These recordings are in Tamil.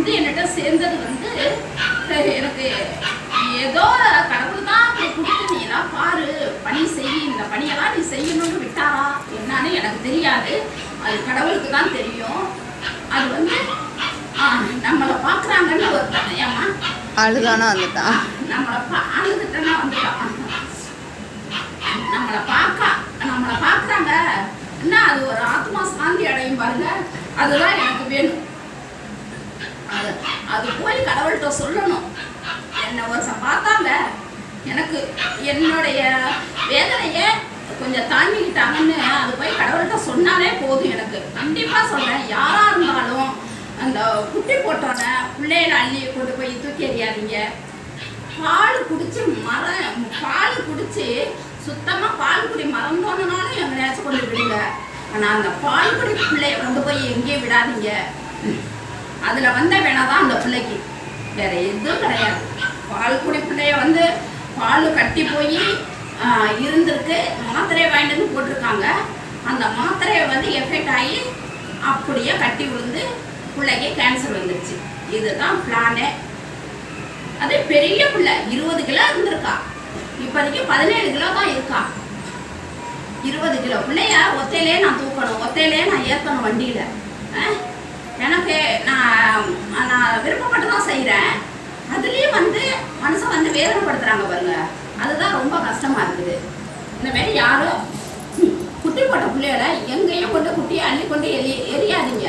வந்து என்கிட்ட சேர்ந்தது வந்து எனக்கு ஏதோ கடவுள் தான் கொடுத்து நீ எல்லாம் பாரு பணி செய், இந்த பணியெல்லாம் நீ செய்யணும்னு விட்டாரா என்னன்னு எனக்கு தெரியாது. அது கடவுளுக்கு தான் தெரியும். அது வந்து நம்மளை பார்க்குறாங்கன்னு ஒரு ஏமா அழுதானா வந்துட்டான், நம்மளை அழுதுட்டேன்னா வந்துட்டான். நம்மளை பார்க்குறாங்க என்ன, அது ஒரு ஆத்மா சாந்தி அடையும் பாருங்க. அதுதான் எனக்கு வேணும். அது போய் கடவுள்கிட்ட சொல்லணும். என்னை வருஷம் பார்த்தாங்க, எனக்கு என்னுடைய வேதனையை கொஞ்சம் தாங்கிக்கிட்டாங்கன்னு அது போய் கடவுள்கிட்ட சொன்னாலே போதும். எனக்கு கண்டிப்பாக சொல்கிறேன், யாராக இருந்தாலும் அந்த குட்டி போட்டோன்னே பிள்ளையில அள்ளி கொண்டு போய் தூக்கி எறியாதீங்க. பால் குடிச்சு சுத்தமாக பால் குடி மறந்தோன்னாலும் எங்கேயாச்சும் கொண்டு விடுங்க. ஆனால் அந்த பால் குடி பிள்ளைய கொண்டு போய் எங்கேயும் விடாதீங்க. அதில் வந்த வேணாதான் அந்த பிள்ளைக்கு, வேற எதுவும் கிடையாது. பால் குடி பிள்ளைய வந்து பால் கட்டி போய் இருந்திருக்கு, மாத்திரையை வாங்கிட்டு வந்து போட்டிருக்காங்க. அந்த மாத்திரையை வந்து எஃபெக்ட் ஆகி அப்படியே கட்டி விழுந்து பிள்ளைக்கு கேன்சர் வந்துருச்சு. இதுதான் பிளானே. அதே பெரிய பிள்ளை 20 கிலோ இருந்திருக்கா, இப்போதைக்கு 17 கிலோ தான் இருக்கா. 20 கிலோ பிள்ளைய ஒத்தையிலே நான் தூக்கணும், ஒத்தையிலே நான் ஏற்றணும் வண்டியில். எனக்கு நான் விருப்பப்பட்டு தான் செய்கிறேன். அதுலேயும் வந்து மனசை வந்து வேதனைப்படுத்துகிறாங்க பாருங்க. அதுதான் ரொம்ப கஷ்டமாக இருக்குது. இந்த மாதிரி யாரும் குட்டி போட்ட பிள்ளைகளை எங்கேயும் கொண்டு குட்டியை அள்ளி கொண்டு எரியாதீங்க.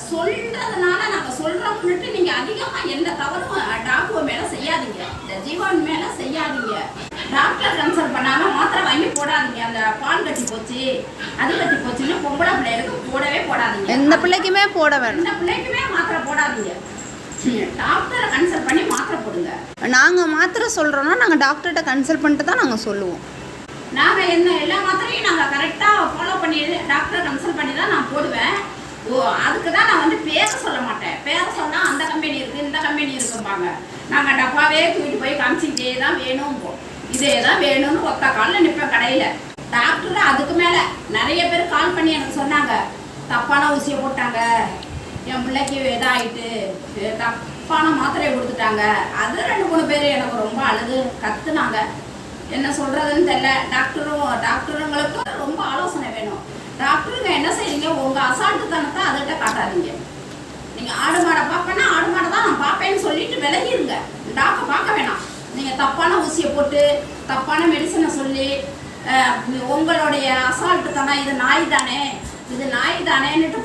சொல்றதுனால நாங்கள் சொல்கிறோம்னுட்டு நீங்கள் அதிகமாக எந்த தவறும் டாக்டர் மேலே செய்யாதீங்க, இந்த ஜீவான் மேலே செய்யாதீங்க. டாக்டர் கன்சல்ட் பண்ணாமல் மாத்திரை வாங்கி போடாதீங்க. அந்த பால் கட்டி போச்சு அது கட்டி போச்சுன்னு பொம்பளை பிள்ளைகளுக்கு போடவே போடாதீங்க. எந்த பிள்ளைக்குமே போட வேணும், எந்த பிள்ளைக்குமே மாத்திரை போடாதீங்க. டாக்டரை கன்சல்ட் பண்ணி மாத்திரை போடுங்க. நாங்கள் மாத்திரை சொல்கிறோன்னா நாங்கள் டாக்டர்கிட்ட கன்சல்ட் பண்ணிட்டு தான் நாங்கள் சொல்லுவோம். நாங்கள் எல்லா மாத்திரையும் நாங்கள் கரெக்டாக ஃபாலோ பண்ணி டாக்டரை கன்சல்ட் பண்ணி தான் நான் போடுவேன். அதுக்கு தான் நான் வந்து பேரை சொல்ல மாட்டேன். பேரை சொன்னால் அந்த கம்பெனி இருக்குது இந்த கம்பெனி இருக்கும்பாங்க. நாங்கள் டப்பாவே தூக்கிட்டு போய் காமிச்சிக்கிட்டே தான் வேணும், இதே தான் வேணும்னு ஒத்த காலில் நிற்பேன் கடையில். டாக்டர் அதுக்கு மேலே நிறைய பேர் கால் பண்ணி எனக்கு சொன்னாங்க, தப்பான ஊசியை போட்டாங்க, என் பிள்ளைக்கு இதாகிட்டு தப்பான மாத்திரையை கொடுத்துட்டாங்க. அது 2-3 பேர் எனக்கு ரொம்ப அழுது கத்துனாங்க. என்ன சொல்கிறதுன்னு தெரியல. டாக்டருங்களுக்கு ரொம்ப ஆலோசனை வேணும். டாக்டருங்க என்ன செய்றீங்க, உங்கள் அசால்ட்டுத்தனத்தை அதுகிட்ட காட்டாதீங்க. நீங்கள் ஆடு மாடை பார்ப்பேன்னா ஆடு மாடை தான் நான் பார்ப்பேன்னு சொல்லிட்டு விலகிருங்க. டாக்டர் பார்க்க வேணாம். நீங்கள் தப்பான ஊசியை போட்டு தப்பான மெடிசனை சொல்லி உங்களுடைய அசால்ட்டுத்தனம், இது நாய் தானேன்னுட்டு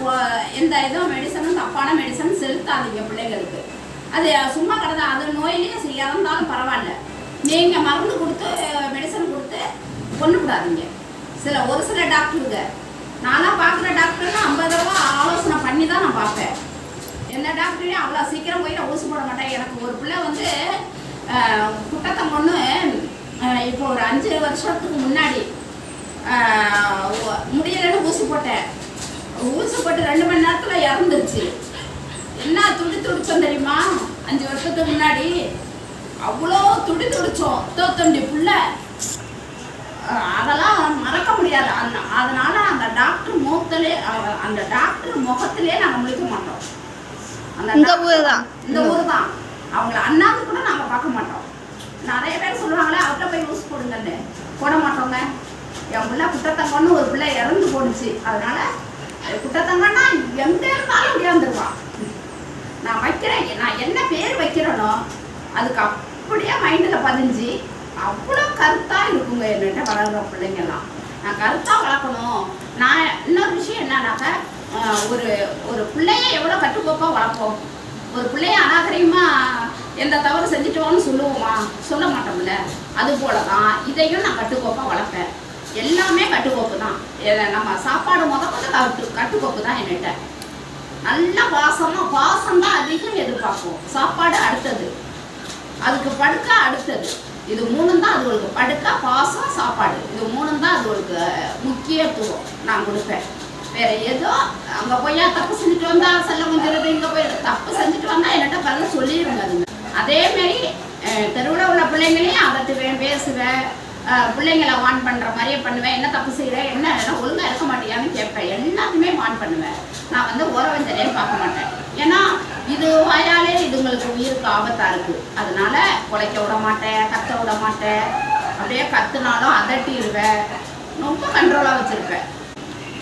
எந்த இதுவும் மெடிசனும் தப்பான மெடிசன் செலுத்தாதீங்க பிள்ளைங்களுக்கு. அது சும்மா கிடந்தா அது நோயிலேயே இறந்தாலும் பரவாயில்ல. நீங்கள் மருந்து கொடுத்து மெடிசன் கொடுத்து கொண்டு விடாதீங்க. ஒரு சில டாக்டருங்க, நான்லாம் பார்க்குற டாக்டர்னா 50 ரூபா ஆலோசனை பண்ணி தான் நான் பார்ப்பேன். என்ன டாக்டரையும் அவ்வளோ சீக்கிரம் போய் நான் ஊசி போட மாட்டேன். எனக்கு ஒரு பிள்ளை வந்து குட்டத்தங்கொன்று இப்போ ஒரு 5 வருஷத்துக்கு முன்னாடி முடியலன்னு ஊசி போட்டேன். ஊசி போட்டு 2 மணி நேரத்தில் இறந்துருச்சு. என்ன துடிச்சோம் தெரியுமா? 5 வருஷத்துக்கு முன்னாடி அவ்வளோ துடிச்சோம். தோத்தண்டி புள்ள, அதெல்லாம் மறக்க முடியாது. அதனால அந்த டாக்டர் முகத்திலே நாங்கள் முழிக்க மாட்டோம். இந்த ஊர் தான் அவங்கள அண்ணாந்து கூட நாங்கள் பார்க்க மாட்டோம். நிறைய பேர் சொல்லுவாங்களே அவர்கிட்ட போய் ஊசி போடுங்கன்னு, போட மாட்டோங்க. என் பிள்ளை குட்டத்தங்கன்னு ஒரு பிள்ளை இறந்து போடுச்சு. அதனால குட்டத்தங்கன்னா எங்கே இருந்தாலும் முடியாந்துருவான். நான் வைக்கிறேன், நான் என்ன பேர் வைக்கிறேனோ அதுக்கு அப்படியே மைண்டில் பதிஞ்சு அவ்வளோ கருத்தாக இருக்குங்க என்கிட்ட வளர்கிற பிள்ளைங்கள்லாம். நான் கருத்தாக வளர்க்கணும். நான் இன்னொரு விஷயம் என்னன்னாக்கா, ஒரு பிள்ளைய எவ்வளோ கட்டுக்கோப்பாக வளர்ப்போம். ஒரு பிள்ளைய அநாகரிகமாக எந்த தவறு செஞ்சுட்டோன்னு சொல்லுவோமா? சொல்ல மாட்டோம்ல. அதுபோல தான் இதையும் நான் கட்டுக்கோப்பாக வளர்ப்பேன். எல்லாமே கட்டுக்கோப்பு தான். நம்ம சாப்பாடு முதல்ல கட்டுக்கோப்பு தான் என்கிட்ட. நல்ல பாசம் தான் அதிகம் எதிர்பார்ப்போம். சாப்பாடு அடுத்தது, அதுக்கு படுக்க அடுத்தது. இது 3 தான் அதுகளுக்கு. படுக்க, பாசம், சாப்பாடு, இது 3 தான் அதுகளுக்கு முக்கியத்துவம் நான் கொடுப்பேன். வேற ஏதோ அங்கே போய் தப்பு செஞ்சுட்டு வந்தா செல்ல முடிஞ்சது, இங்கே போய் தப்பு செஞ்சுட்டு வந்தா என்கிட்ட பதில் சொல்லிடுங்க. அதுங்க அதேமாரி தெருவில் உள்ள பிள்ளைங்களையும் அதட்டுவேன், பேசுவேன். பிள்ளைங்களை வான் பண்ணுற மாதிரியே பண்ணுவேன். என்ன தப்பு செய்கிறேன், என்ன ஒழுங்காக இருக்க மாட்டேயான்னு கேட்பேன். எல்லாத்தையுமே வான் பண்ணுவேன். நான் வந்து ஓரவஞ்சலையே பார்க்க மாட்டேன். ஏன்னா இது வாயாலே இதுங்களுக்கு உயிருக்கு ஆபத்தாக இருக்குது. அதனால குலைக்க விட மாட்டேன், கத்த விட மாட்டேன். அப்படியே கத்துனாலும் அதட்டிடுவேன். ரொம்ப கண்ட்ரோலாக வச்சுருப்பேன்.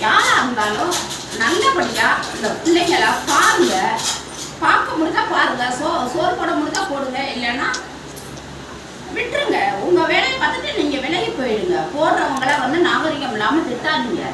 யாராக இருந்தாலும் நல்லபடியாக இந்த பிள்ளைங்களை பாருங்க. பார்க்க முடிஞ்சா பாருங்க, சோறு போட முடிஞ்சா போடுங்க, இல்லைன்னா விட்டுருங்க. உங்கள் வேலையை பார்த்துட்டு நீங்கள் விலகி போயிடுங்க. போடுறவங்கள வந்து நாகரிகம் இல்லாமல் திட்டாதீங்க.